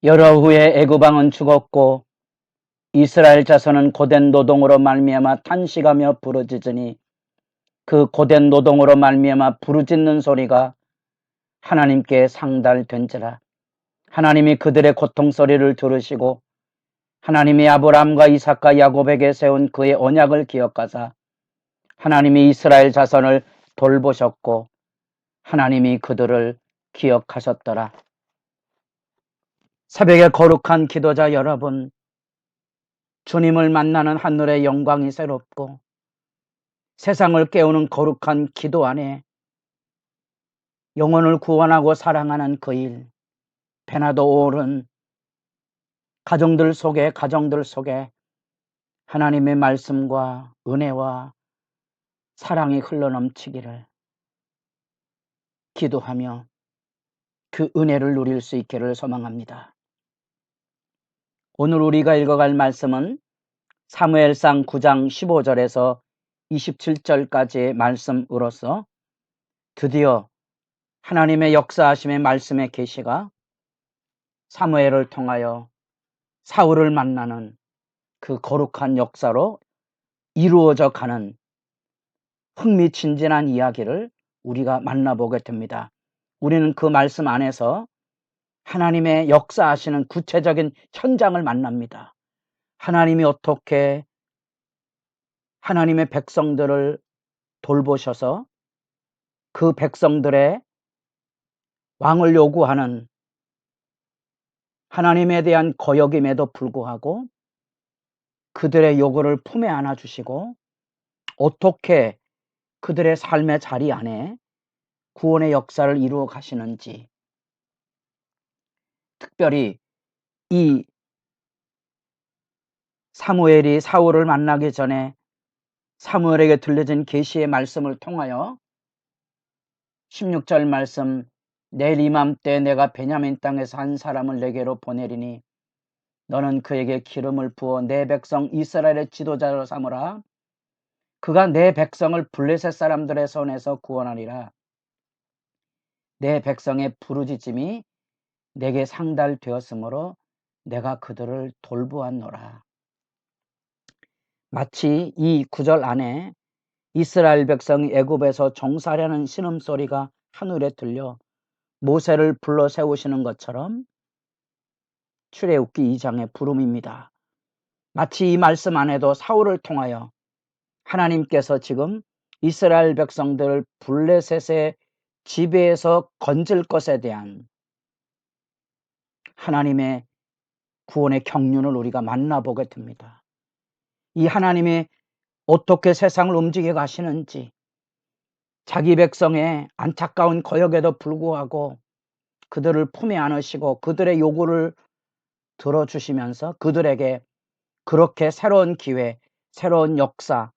여러 후에 애굽 왕은 죽었고 이스라엘 자손은 고된 노동으로 말미암아 탄식하며 부르짖으니 그 고된 노동으로 말미암아 부르짖는 소리가 하나님께 상달된지라. 하나님이 그들의 고통 소리를 들으시고 하나님이 아브라함과 이삭과 야곱에게 세운 그의 언약을 기억하사 하나님이 이스라엘 자손을 돌보셨고 하나님이 그들을 기억하셨더라. 새벽에 거룩한 기도자 여러분, 주님을 만나는 하늘의 영광이 새롭고 세상을 깨우는 거룩한 기도 안에 영혼을 구원하고 사랑하는 그 일, 배나도 오른 가정들 속에 하나님의 말씀과 은혜와 사랑이 흘러넘치기를 기도하며 그 은혜를 누릴 수 있기를 소망합니다. 오늘 우리가 읽어갈 말씀은 사무엘상 9장 15절에서 27절까지의 말씀으로서 드디어 하나님의 역사하심의 말씀의 계시가 사무엘을 통하여 사울을 만나는 그 거룩한 역사로 이루어져 가는 흥미진진한 이야기를 우리가 만나보게 됩니다. 우리는 그 말씀 안에서 하나님의 역사하시는 구체적인 현장을 만납니다. 하나님이 어떻게 하나님의 백성들을 돌보셔서 그 백성들의 왕을 요구하는 하나님에 대한 거역임에도 불구하고 그들의 요구를 품에 안아주시고 어떻게 그들의 삶의 자리 안에 구원의 역사를 이루어 가시는지, 특별히 이 사무엘이 사울을 만나기 전에 사무엘에게 들려진 계시의 말씀을 통하여 16절 말씀, 내일 이맘때 내가 베냐민 땅에서 한 사람을 내게로 보내리니 너는 그에게 기름을 부어 내 백성 이스라엘의 지도자로 삼으라. 그가 내 백성을 블레셋 사람들의 손에서 구원하리라. 내 백성의 부르짖음이 내게 상달되었으므로 내가 그들을 돌보았노라. 마치 이 구절 안에 이스라엘 백성이 애굽에서 종살이하는 신음소리가 하늘에 들려 모세를 불러 세우시는 것처럼 출애굽기 2장의 부름입니다. 마치 이 말씀 안에도 사울을 통하여 하나님께서 지금 이스라엘 백성들을 블레셋의 지배에서 건질 것에 대한 하나님의 구원의 경륜을 우리가 만나보게 됩니다. 이 하나님이 어떻게 세상을 움직여 가시는지, 자기 백성의 안타까운 거역에도 불구하고 그들을 품에 안으시고 그들의 요구를 들어주시면서 그들에게 그렇게 새로운 기회, 새로운 역사,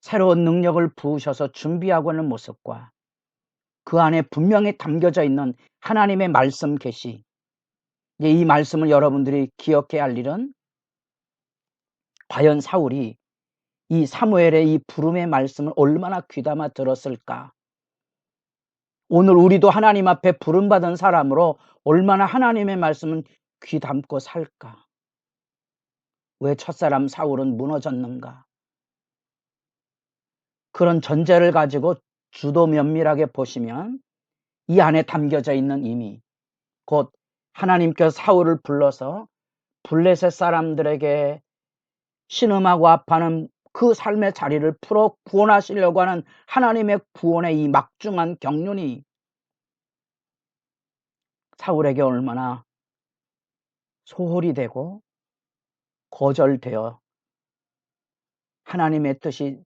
새로운 능력을 부으셔서 준비하고 있는 모습과 그 안에 분명히 담겨져 있는 하나님의 말씀 계시, 이 말씀을 여러분들이 기억해야 할 일은 과연 사울이 이 사무엘의 이 부름의 말씀을 얼마나 귀담아 들었을까? 오늘 우리도 하나님 앞에 부름받은 사람으로 얼마나 하나님의 말씀은 귀담고 살까? 왜 첫사람 사울은 무너졌는가? 그런 전제를 가지고 주도 면밀하게 보시면 이 안에 담겨져 있는 의미, 곧 하나님께서 사울을 불러서 블레셋 사람들에게 신음하고 아파하는 그 삶의 자리를 풀어 구원하시려고 하는 하나님의 구원의 이 막중한 경륜이 사울에게 얼마나 소홀히 되고 거절되어 하나님의 뜻이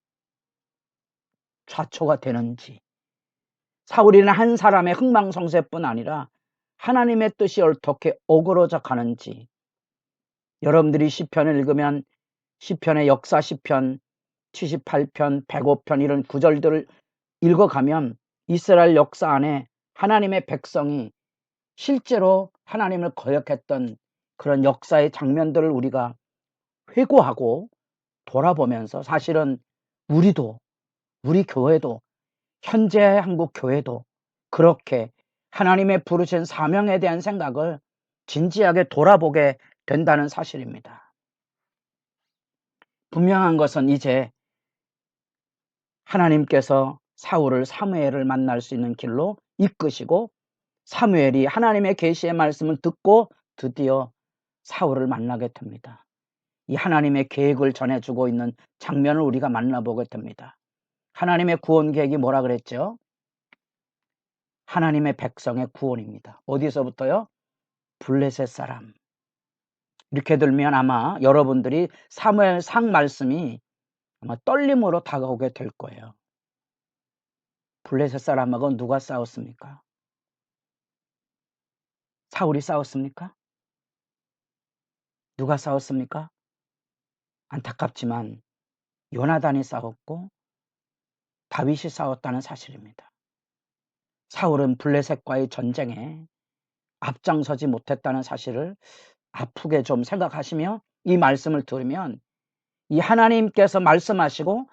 좌초가 되는지, 사울이는 한 사람의 흥망성쇠뿐 아니라 하나님의 뜻이 어떻게 어그러져 가는지, 여러분들이 시편을 읽으면 시편의 역사 시편 78편, 105편 이런 구절들을 읽어가면 이스라엘 역사 안에 하나님의 백성이 실제로 하나님을 거역했던 그런 역사의 장면들을 우리가 회고하고 돌아보면서 사실은 우리도, 우리 교회도, 현재 한국 교회도 그렇게 하나님의 부르신 사명에 대한 생각을 진지하게 돌아보게 된다는 사실입니다. 분명한 것은 이제 하나님께서 사울을 사무엘을 만날 수 있는 길로 이끄시고 사무엘이 하나님의 계시의 말씀을 듣고 드디어 사울을 만나게 됩니다. 이 하나님의 계획을 전해주고 있는 장면을 우리가 만나보게 됩니다. 하나님의 구원 계획이 뭐라 그랬죠? 하나님의 백성의 구원입니다. 어디서부터요? 블레셋 사람. 이렇게 들면 아마 여러분들이 사무엘상 말씀이 아마 떨림으로 다가오게 될 거예요. 블레셋 사람하고 누가 싸웠습니까? 사울이 싸웠습니까? 누가 싸웠습니까? 안타깝지만 요나단이 싸웠고 다윗이 싸웠다는 사실입니다. 사울은 블레셋과의 전쟁에 앞장서지 못했다는 사실을 아프게 좀 생각하시며 이 말씀을 들으면 이 하나님께서 말씀하시고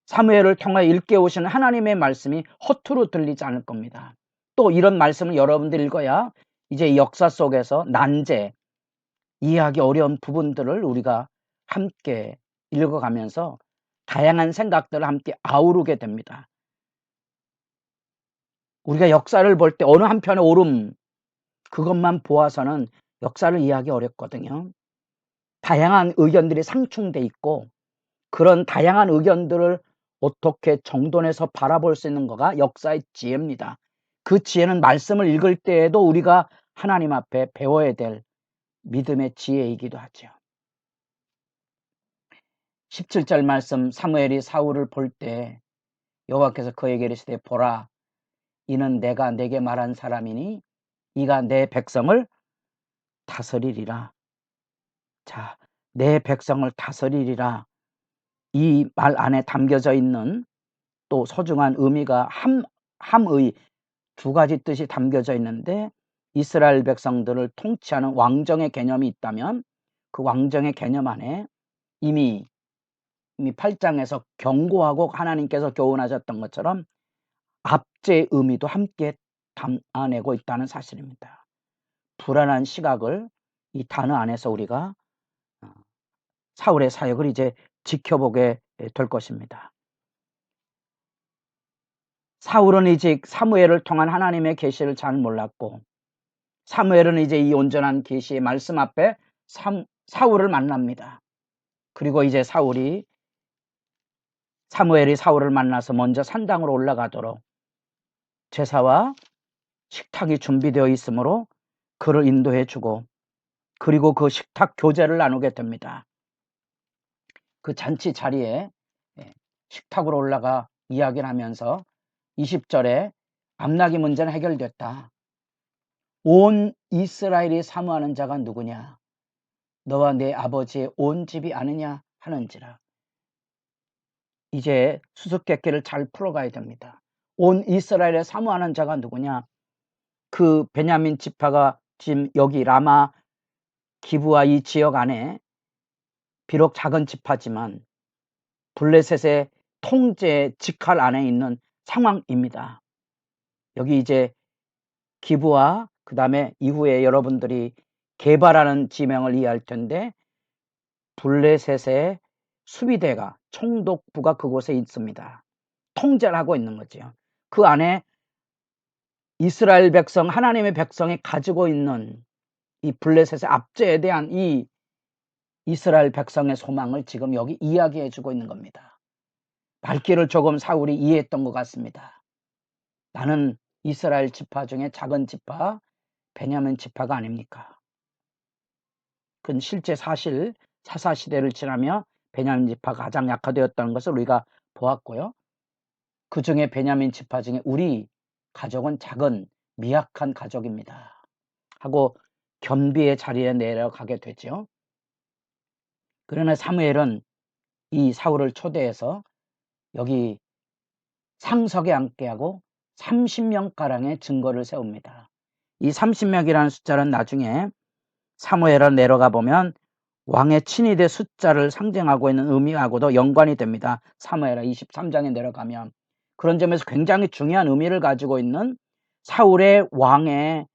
사무엘을 통해 일깨우시는 하나님의 말씀이 허투루 들리지 않을 겁니다. 또 이런 말씀을 여러분들 읽어야 이제 역사 속에서 난제, 이해하기 어려운 부분들을 우리가 함께 읽어가면서 다양한 생각들을 함께 아우르게 됩니다. 우리가 역사를 볼 때 어느 한편의 오름, 그것만 보아서는 역사를 이해하기 어렵거든요. 다양한 의견들이 상충돼 있고 그런 다양한 의견들을 어떻게 정돈해서 바라볼 수 있는 거가 역사의 지혜입니다. 그 지혜는 말씀을 읽을 때에도 우리가 하나님 앞에 배워야 될 믿음의 지혜이기도 하죠. 17절 말씀, 사무엘이 사울을 볼 때 여호와께서 그에게 이르시되 보라, 이는 내가 내게 말한 사람이니 이가 내 백성을 다스리리라. 자, 내 백성을 다스리리라. 이 말 안에 담겨져 있는 또 소중한 의미가 함의 두 가지 뜻이 담겨져 있는데, 이스라엘 백성들을 통치하는 왕정의 개념이 있다면 그 왕정의 개념 안에 이미 8장에서 경고하고 하나님께서 교훈하셨던 것처럼 압제의 의미도 함께 담아내고 있다는 사실입니다. 불안한 시각을 이 단어 안에서 우리가 사울의 사역을 이제 지켜보게 될 것입니다. 사울은 이제 사무엘을 통한 하나님의 계시를 잘 몰랐고, 사무엘은 이제 이 온전한 계시의 말씀 앞에 사울을 만납니다. 그리고 이제 사무엘이 사울을 만나서 먼저 산당으로 올라가도록 제사와 식탁이 준비되어 있으므로 그를 인도해 주고, 그리고 그 식탁 교제를 나누게 됩니다. 그 잔치 자리에 식탁으로 올라가 이야기를 하면서 20절에 암나기 문제는 해결됐다. 온 이스라엘이 사모하는 자가 누구냐? 너와 내 아버지의 온 집이 아느냐 하는지라. 이제 수수께끼를 잘 풀어가야 됩니다. 온 이스라엘에 사모하는 자가 누구냐? 그 베냐민 지파가 지금 여기 라마 기브와 이 지역 안에 비록 작은 지파지만 블레셋의 통제 직할 안에 있는 상황입니다. 여기 이제 기브와 그 다음에 이후에 여러분들이 개발하는 지명을 이해할 텐데, 블레셋의 수비대가 총독부가 그곳에 있습니다. 통제를 하고 있는 거죠. 그 안에 이스라엘 백성, 하나님의 백성이 가지고 있는 이 블레셋의 압제에 대한 이 이스라엘 백성의 소망을 지금 여기 이야기해 주고 있는 겁니다. 말귀를 조금 사울이 이해했던 것 같습니다. 나는 이스라엘 지파 중에 작은 지파, 베냐민 지파가 아닙니까? 그건 실제 사실 사사시대를 지나며 베냐민 지파가 가장 약화되었다는 것을 우리가 보았고요. 그 중에 베냐민 지파 중에 우리 가족은 작은 미약한 가족입니다 하고 겸비의 자리에 내려가게 되죠. 그러나 사무엘은 이 사울을 초대해서 여기 상석에 앉게 하고 30명가량의 증거를 세웁니다. 이 30명이라는 숫자는 나중에 사무엘을 내려가 보면 왕의 친위대 숫자를 상징하고 있는 의미하고도 연관이 됩니다. 사무엘하 23장에 내려가면 그런 점에서 굉장히 중요한 의미를 가지고 있는 사울의 왕의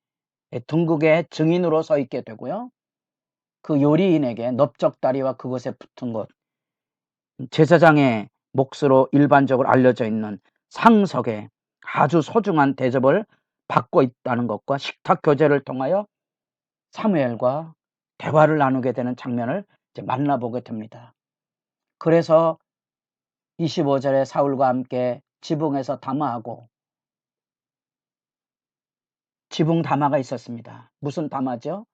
등극의 증인으로 서 있게 되고요. 그 요리인에게 넓적다리와 그것에 붙은 것, 제사장의 몫으로 일반적으로 알려져 있는 상석에 아주 소중한 대접을 받고 있다는 것과 식탁 교제를 통하여 사무엘과 대화를 나누게 되는 장면을 이제 만나보게 됩니다. 그래서 25절에 사울과 함께 지붕에서 담화하고, 지붕 담화가 있었습니다. 무슨 담화죠?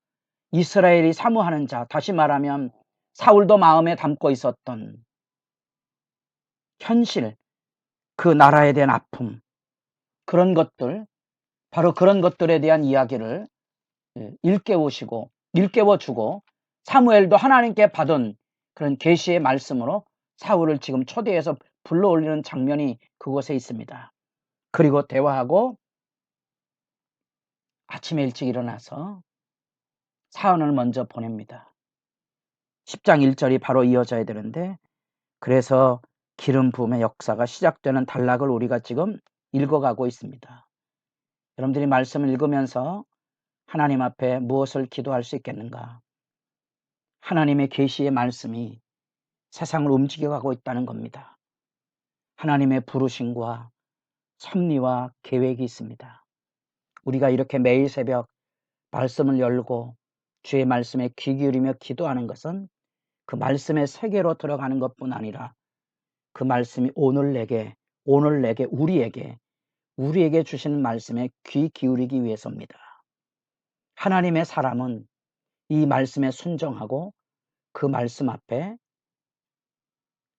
이스라엘이 사모하는 자, 다시 말하면 사울도 마음에 담고 있었던 현실, 그 나라에 대한 아픔, 그런 것들, 바로 그런 것들에 대한 이야기를 일깨워주고 사무엘도 하나님께 받은 그런 계시의 말씀으로 사울을 지금 초대해서 불러올리는 장면이 그곳에 있습니다. 그리고 대화하고 아침에 일찍 일어나서 사언을 먼저 보냅니다. 10장 1절이 바로 이어져야 되는데, 그래서 기름 부음의 역사가 시작되는 단락을 우리가 지금 읽어가고 있습니다. 여러분들이 말씀을 읽으면서 하나님 앞에 무엇을 기도할 수 있겠는가? 하나님의 계시의 말씀이 세상을 움직여가고 있다는 겁니다. 하나님의 부르심과 섭리와 계획이 있습니다. 우리가 이렇게 매일 새벽 말씀을 열고 주의 말씀에 귀 기울이며 기도하는 것은 그 말씀의 세계로 들어가는 것뿐 아니라 그 말씀이 오늘 내게 우리에게 주시는 말씀에 귀 기울이기 위해서입니다. 하나님의 사람은 이 말씀에 순종하고 그 말씀 앞에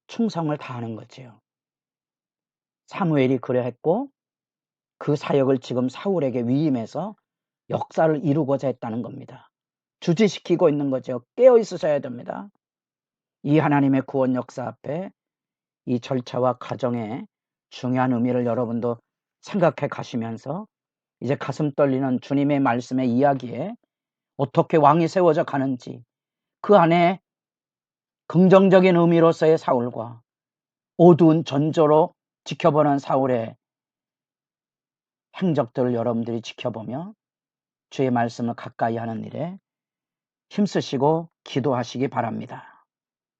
충성을 다하는 거지요. 사무엘이 그러했고 그 사역을 지금 사울에게 위임해서 역사를 이루고자 했다는 겁니다. 주지시키고 있는 거죠. 깨어 있으셔야 됩니다. 이 하나님의 구원 역사 앞에 이 절차와 과정의 중요한 의미를 여러분도 생각해 가시면서 이제 가슴 떨리는 주님의 말씀의 이야기에 어떻게 왕이 세워져 가는지, 그 안에 긍정적인 의미로서의 사울과 어두운 전조로 지켜보는 사울의 행적들을 여러분들이 지켜보며 주의 말씀을 가까이 하는 일에 힘쓰시고 기도하시기 바랍니다.